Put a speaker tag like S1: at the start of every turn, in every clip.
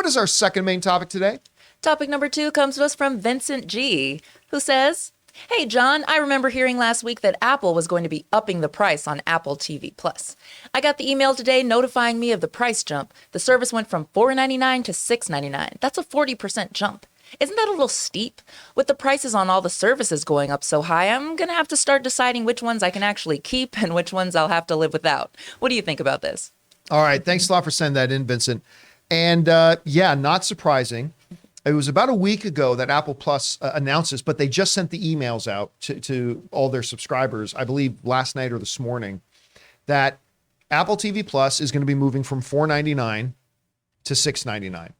S1: is our second main topic today?
S2: Topic number 2 comes to us from Vincent G, who says, "Hey, John, I remember hearing last week that Apple was going to be upping the price on Apple TV Plus. I got the email today notifying me of the price jump. The service went from $4.99 to $6.99. That's a 40% jump. Isn't that a little steep? With the prices on all the services going up so high, I'm going to have to start deciding which ones I can actually keep and which ones I'll have to live without. What do you think about this?"
S1: All right. Thanks a lot for sending that in, Vincent. And yeah, not surprising. It was about a week ago that Apple Plus announced this, but they just sent the emails out to all their subscribers, I believe last night or this morning, that Apple TV Plus is going to be moving from $4.99 to $6.99.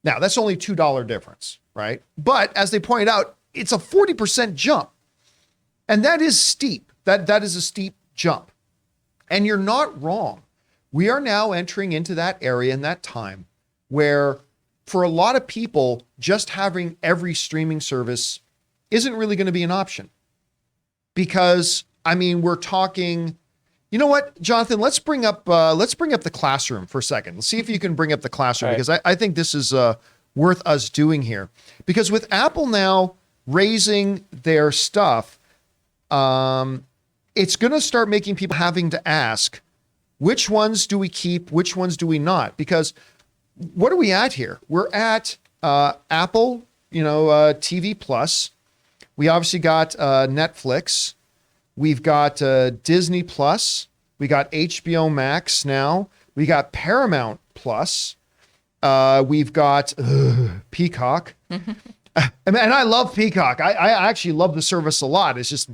S1: Now, that's only a $2 difference, right? But as they pointed out, it's a 40% jump. And that is steep. That is a steep jump. And you're not wrong. We are now entering into that area and that time where for a lot of people, just having every streaming service isn't really going to be an option. Because, I mean, we're talking, you know what, Jonathan, let's bring up the classroom for a second. Let's see if you can bring up the classroom, because I think this is worth us doing here. Because with Apple now raising their stuff, it's going to start making people having to ask, which ones do we keep? Which ones do we not? Because what are we at here? We're at Apple, TV Plus. We obviously got Netflix. We've got Disney Plus. We got HBO Max now. We got Paramount Plus. We've got Peacock. And I love Peacock. I actually love the service a lot. It's just,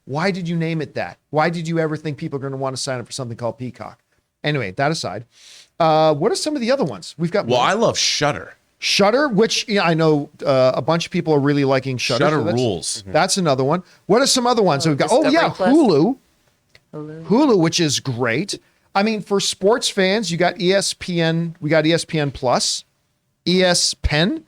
S1: why did you name it that? Why did you ever think people are going to want to sign up for something called Peacock? Anyway, that aside. What are some of the other ones? We've got.
S3: Well, I love Shudder.
S1: Shudder, which I know a bunch of people are really liking Shudder.
S3: Shudder rules.
S1: That's another one. What are some other ones? We've got. Oh yeah, Hulu. Hulu, which is great. I mean, for sports fans, you got ESPN. We got ESPN Plus, ESPN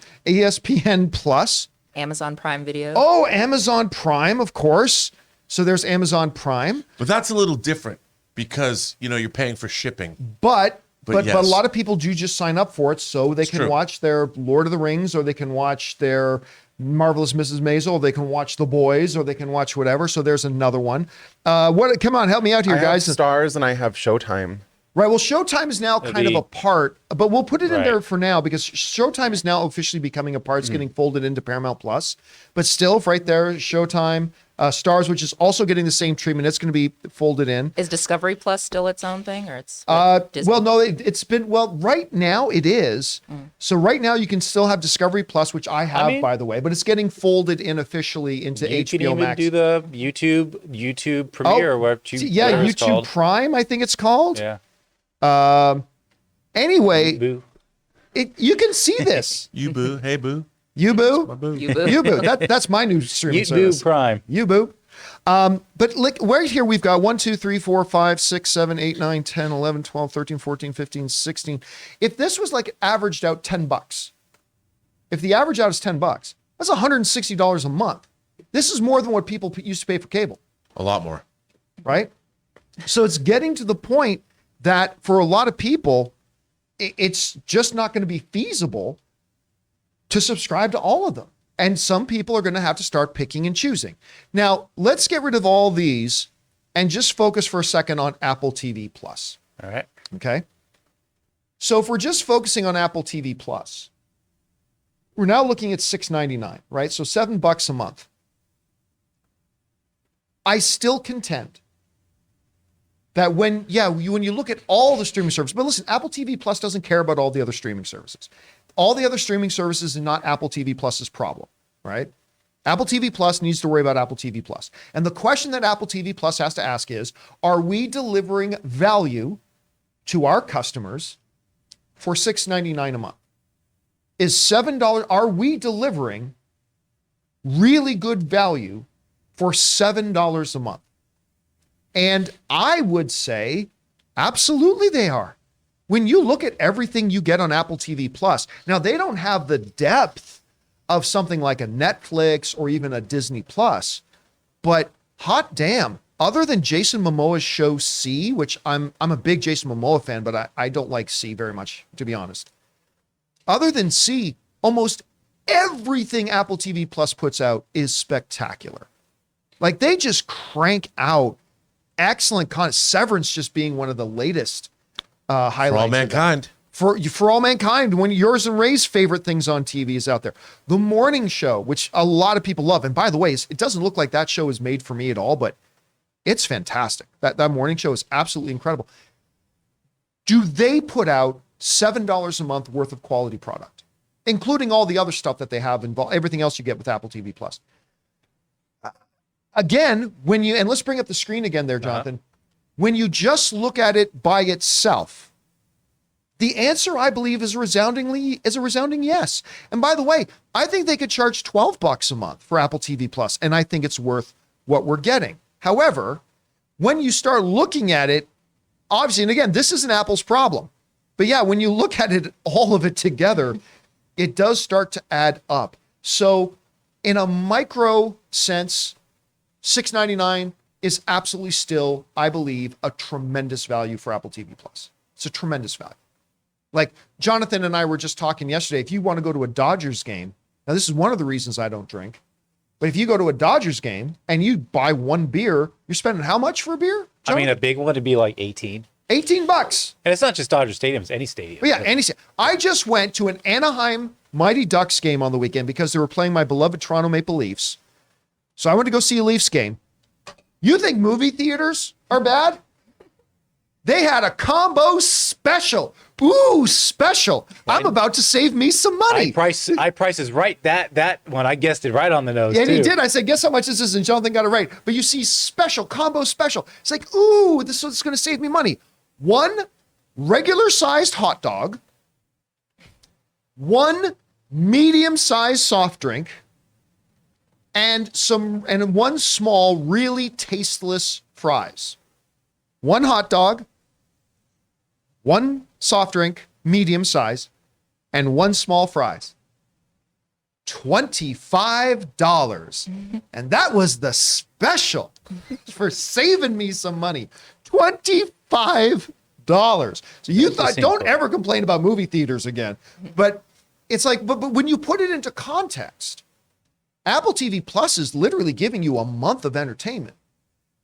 S1: Plus,
S2: Amazon Prime Video.
S1: Oh, Amazon Prime, of course. So there's Amazon Prime.
S3: But that's a little different because you're paying for shipping.
S1: But
S3: yes.
S1: a lot of people do just sign up for it so they can watch their Lord of the Rings, or they can watch their Marvelous Mrs. Maisel, or they can watch The Boys, or they can watch whatever. So there's another one. Come on, help me out here, guys.
S4: I have Stars and I have Showtime.
S1: Right. Well, Showtime is now kind of a part, but we'll put it in there for now because Showtime is now officially becoming a part. It's getting folded into Paramount Plus, but still right there, Showtime, Stars, which is also getting the same treatment. It's going to be folded in.
S2: Is Discovery Plus still its own thing, or it's
S1: Disney? Well, no, it's been, right now it is. So right now you can still have Discovery Plus, which I have, by the way, but it's getting folded in officially into HBO Max.
S5: You can even do the YouTube Premiere, or whatever
S1: YouTube
S5: called.
S1: Prime, I think it's called.
S5: Yeah.
S1: Anyway,
S5: Boo.
S1: You can see this.
S3: You boo. Hey, boo.
S1: You boo.
S3: Boo.
S2: You boo.
S1: You boo. That's my new streaming service.
S5: YouTube Prime.
S1: You boo. But right here we've got 1, 2, 3, 4, 5, 6, 7, 8, 9, 10, 11, 12, 13, 14, 15, 16. If this was like averaged out $10, if the average out is $10, that's $160 a month. This is more than what people used to pay for cable.
S3: A lot more.
S1: Right? So it's getting to the point that for a lot of people, it's just not going to be feasible to subscribe to all of them. And some people are going to have to start picking and choosing. Now, let's get rid of all these and just focus for a second on Apple TV Plus.
S5: All right.
S1: Okay. So if we're just focusing on Apple TV Plus, we're now looking at $6.99, right? So $7 a month. I still contend that when you look at all the streaming services, but listen, Apple TV Plus doesn't care about all the other streaming services. All the other streaming services are not Apple TV Plus's problem, right? Apple TV Plus needs to worry about Apple TV Plus. And the question that Apple TV Plus has to ask is, are we delivering value to our customers for $6.99 a month? Is $7, are we delivering really good value for $7 a month? And I would say, absolutely they are. When you look at everything you get on Apple TV Plus, now they don't have the depth of something like a Netflix or even a Disney Plus, but hot damn, other than Jason Momoa's show C, which I'm a big Jason Momoa fan, but I don't like C very much, to be honest. other than C, almost everything Apple TV Plus puts out is spectacular. Like they just crank out excellent content. Severance just being one of the latest highlights.
S3: For All Mankind.
S1: For All Mankind, when yours and Ray's favorite things on TV is out there. The Morning Show, which a lot of people love. And by the way, it doesn't look like that show is made for me at all, but it's fantastic. That Morning Show is absolutely incredible. Do they put out $7 a month worth of quality product, including all the other stuff that they have involved, everything else you get with Apple TV Plus? Again, and let's bring up the screen again there, Jonathan. When you just look at it by itself, the answer, I believe, is a resounding yes. And by the way, I think they could charge $12 a month for Apple TV Plus, and I think it's worth what we're getting. However, when you start looking at it, obviously, and again, this isn't Apple's problem, but yeah, when you look at it, all of it together, it does start to add up. So in a micro sense, $6.99 is absolutely still, I believe, a tremendous value for Apple TV Plus. It's a tremendous value. Like Jonathan and I were just talking yesterday, if you want to go to a Dodgers game, now this is one of the reasons I don't drink, but if you go to a Dodgers game and you buy one beer, you're spending how much for a beer,
S5: I mean, a big one would be like 18.
S1: $18.
S5: And it's not just Dodger Stadium, it's any stadium.
S1: But yeah, I just went to an Anaheim Mighty Ducks game on the weekend because they were playing my beloved Toronto Maple Leafs. So I went to go see a Leafs game. You think movie theaters are bad? They had a combo special. Ooh, special. I'm about to save me some money.
S5: I price is right. That one, I guessed it right on the nose,
S1: Yeah, and
S5: too.
S1: he did. I said, guess how much this is? And Jonathan got it right. But you see special, combo special. It's like, ooh, this is going to save me money. One regular-sized hot dog, one medium-sized soft drink, and one small, really tasteless fries. One hot dog, one soft drink, medium size, and one small fries. $25. And that was the special for saving me some money. $25. So you thought, don't ever complain about movie theaters again. But it's like, but when you put it into context, Apple TV Plus is literally giving you a month of entertainment.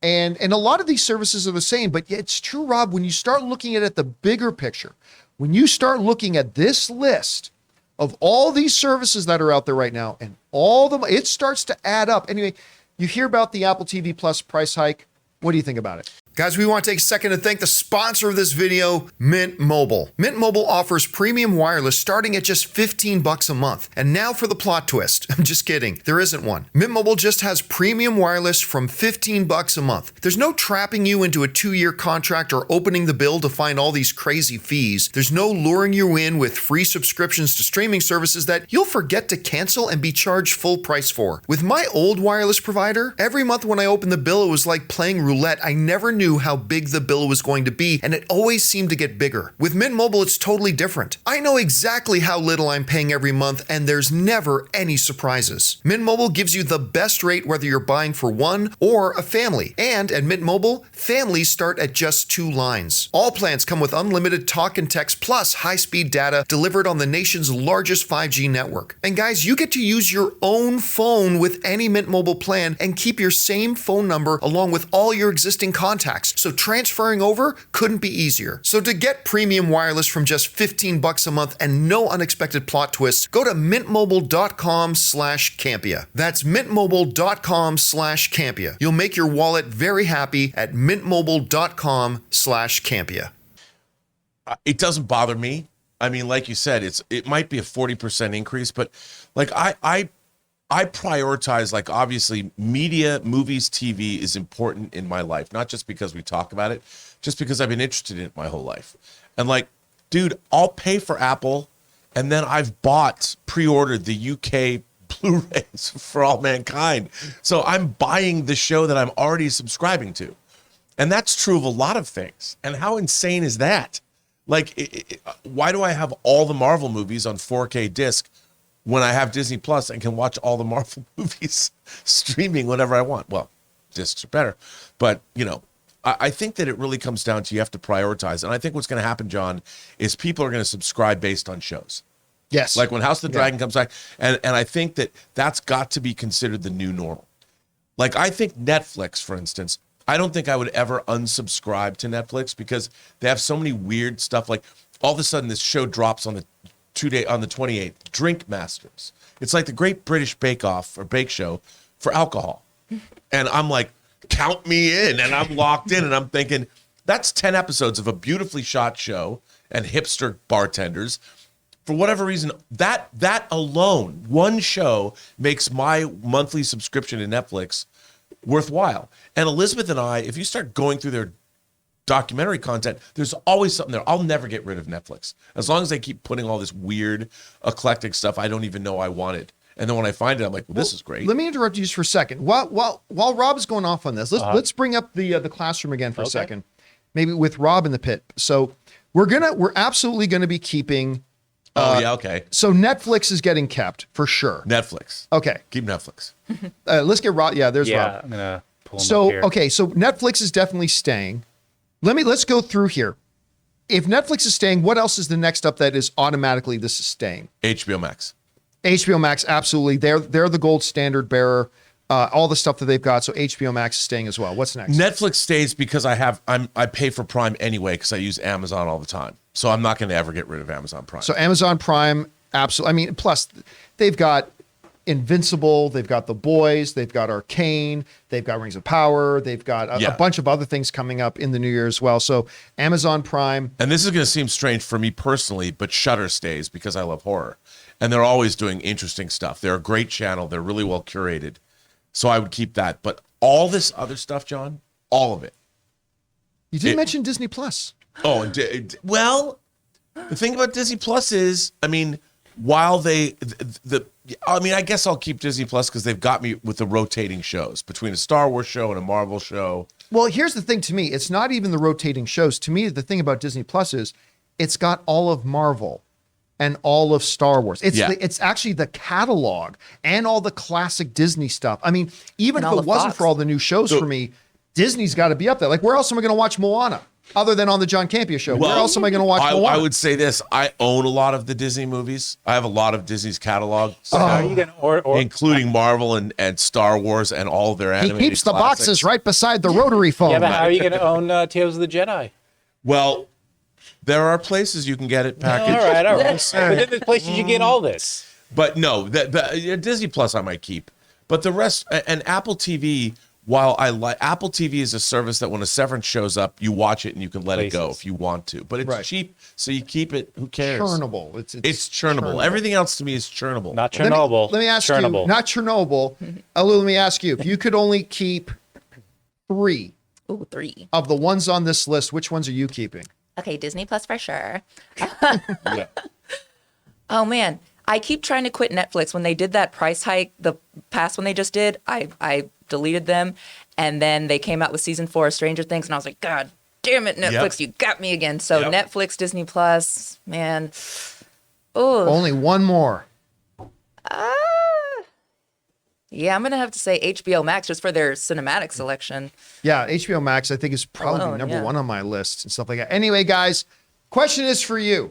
S1: And a lot of these services are the same, but it's true, Rob, when you start looking at it, the bigger picture, when you start looking at this list of all these services that are out there right now and it starts to add up. Anyway, you hear about the Apple TV Plus price hike. What do you think about it? Guys, we want to take a second to thank the sponsor of this video, Mint Mobile. Mint Mobile offers premium wireless starting at just $15 a month. And now for the plot twist. I'm just kidding. There isn't one. Mint Mobile just has premium wireless from $15 a month. There's no trapping you into a 2-year contract or opening the bill to find all these crazy fees. There's no luring you in with free subscriptions to streaming services that you'll forget to cancel and be charged full price for. With my old wireless provider, every month when I opened the bill, it was like playing roulette. I never knew how big the bill was going to be, and it always seemed to get bigger. With Mint Mobile, it's totally different. I know exactly how little I'm paying every month, and there's never any surprises. Mint Mobile gives you the best rate whether you're buying for one or a family. And at Mint Mobile, families start at just 2 lines. All plans come with unlimited talk and text plus high-speed data delivered on the nation's largest 5G network. And guys, you get to use your own phone with any Mint Mobile plan and keep your same phone number along with all your existing contacts. So transferring over couldn't be easier. So to get premium wireless from just $15 a month and no unexpected plot twists, go to mintmobile.com/Campea. That's mintmobile.com/Campea. You'll make your wallet very happy at mintmobile.com/Campea.
S3: It doesn't bother me. I mean, like you said, it might be a 40% increase, but like I prioritize, like, obviously media, movies, TV is important in my life, not just because we talk about it, just because I've been interested in it my whole life. And like, dude, I'll pay for Apple, and then I've pre-ordered the UK Blu-rays for All Mankind. So I'm buying the show that I'm already subscribing to. And that's true of a lot of things. And how insane is that? Like, why do I have all the Marvel movies on 4K disc when I have Disney Plus and can watch all the Marvel movies streaming whenever I want? Well, discs are better. But, you know, I think that it really comes down to you have to prioritize. And I think what's going to happen, John, is people are going to subscribe based on shows.
S1: Yes.
S3: Like when House of the Dragon comes back. And I think that's got to be considered the new normal. Like I think Netflix, for instance, I don't think I would ever unsubscribe to Netflix because they have so many weird stuff. Like all of a sudden this show drops on the 28th, Drink Masters. It's like the Great British Bake Off or Bake Show for alcohol. And I'm like, count me in. And I'm locked in and I'm thinking, that's 10 episodes of a beautifully shot show and hipster bartenders. For whatever reason, that alone, one show makes my monthly subscription to Netflix worthwhile. And Elizabeth and I, if you start going through their documentary content, there's always something there. I'll never get rid of Netflix. As long as they keep putting all this weird, eclectic stuff I don't even know I wanted. And then when I find it, I'm like, well, this is great.
S1: Let me interrupt you just for a second. While Rob is going off on this, let's bring up the classroom again for a second. Maybe with Rob in the pit. So we're absolutely gonna be keeping
S3: okay.
S1: So Netflix is getting kept for sure.
S3: Netflix.
S1: Okay.
S3: Keep Netflix.
S1: Let's get Rob. Yeah, there's Rob.
S5: I'm gonna pull him up
S1: So
S5: here.
S1: okay, so Netflix is definitely staying. Let's go through here. If Netflix is staying, what else is the next up that is automatically this is staying?
S3: HBO Max.
S1: HBO Max, absolutely. They're the gold standard bearer. All the stuff that they've got. So HBO Max is staying as well. What's next?
S3: Netflix stays because I pay for Prime anyway because I use Amazon all the time. So I'm not going to ever get rid of Amazon Prime.
S1: So Amazon Prime, absolutely. I mean, plus they've got Invincible, they've got The Boys, they've got Arcane, they've got Rings of Power, they've got a bunch of other things coming up in the new year as well. So Amazon Prime.
S3: And this is going to seem strange for me personally, but Shudder stays because I love horror. And they're always doing interesting stuff. They're a great channel. They're really well curated. So I would keep that. But all this other stuff, John, all of it.
S1: You didn't mention Disney Plus.
S3: Oh, well, the thing about Disney Plus is, I mean, while I guess I'll keep Disney Plus because they've got me with the rotating shows between a Star Wars show and a Marvel show.
S1: Well, here's the thing to me. It's not even the rotating shows. To me, the thing about Disney Plus is it's got all of Marvel and all of Star Wars. It's actually the catalog and all the classic Disney stuff. I mean, even
S2: And
S1: if
S2: all
S1: it
S2: the
S1: wasn't
S2: Fox.
S1: for all the new shows for me, Disney's got to be up there. Like, where else am I going to watch Moana other than on the John Campea Show? Where else am I going to watch Moana?
S3: I would say this. I own a lot of the Disney movies. I have a lot of Disney's catalog,
S5: So how are you gonna or
S3: including Marvel and Star Wars and all of their
S1: He
S3: animated
S1: keeps the
S3: classics.
S1: boxes right beside the rotary phone.
S5: yeah, but how are you gonna own Tales of the Jedi?
S3: Well, there are places you can get it packaged.
S5: All right. But then there's places you get all this.
S3: But no, the Disney Plus I might keep. But the rest, and Apple TV, while I like Apple TV is a service that when a Severance shows up, you watch it and you can let it go if you want to. But it's
S1: Right.
S3: cheap, so you keep it. Who cares?
S1: Churnable. It's
S3: churnable. Everything else to me is churnable.
S5: Not
S1: Let me-
S5: Chernobyl.
S1: Let me ask
S5: Chernobyl.
S1: you, not Chernobyl. Lou, let me ask you, if you could only keep 3
S2: Ooh, 3.
S1: of the ones on this list, which ones are you keeping?
S2: Okay, Disney Plus for sure.
S3: Yeah.
S2: Oh man, I keep trying to quit Netflix. When they did that price hike, the past one they just did, I deleted them, and then they came out with season 4 of Stranger Things, and I was like, God damn it, Netflix, you got me again. So
S3: Yep.
S2: Netflix, Disney Plus, man. Oh,
S1: Only one more.
S2: yeah, I'm gonna have to say HBO Max just for their cinematic selection.
S1: Yeah, HBO Max, I think, is probably
S2: Alone,
S1: number
S2: yeah.
S1: 1 on my list and stuff like that. Anyway, guys, question is for you.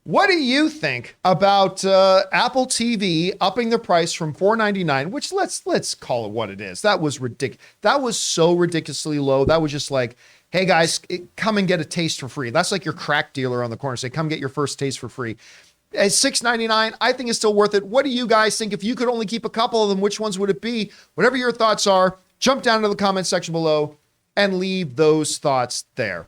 S1: What do you think about Apple TV upping the price from $4.99, which let's call it what it is. That was ridiculous. That was so ridiculously low. That was just like, hey guys, come and get a taste for free. That's like your crack dealer on the corner. Say, come get your first taste for free. At $6.99, I think it's still worth it. What do you guys think? If you could only keep a couple of them, which ones would it be? Whatever your thoughts are, jump down to the comment section below and leave those thoughts there.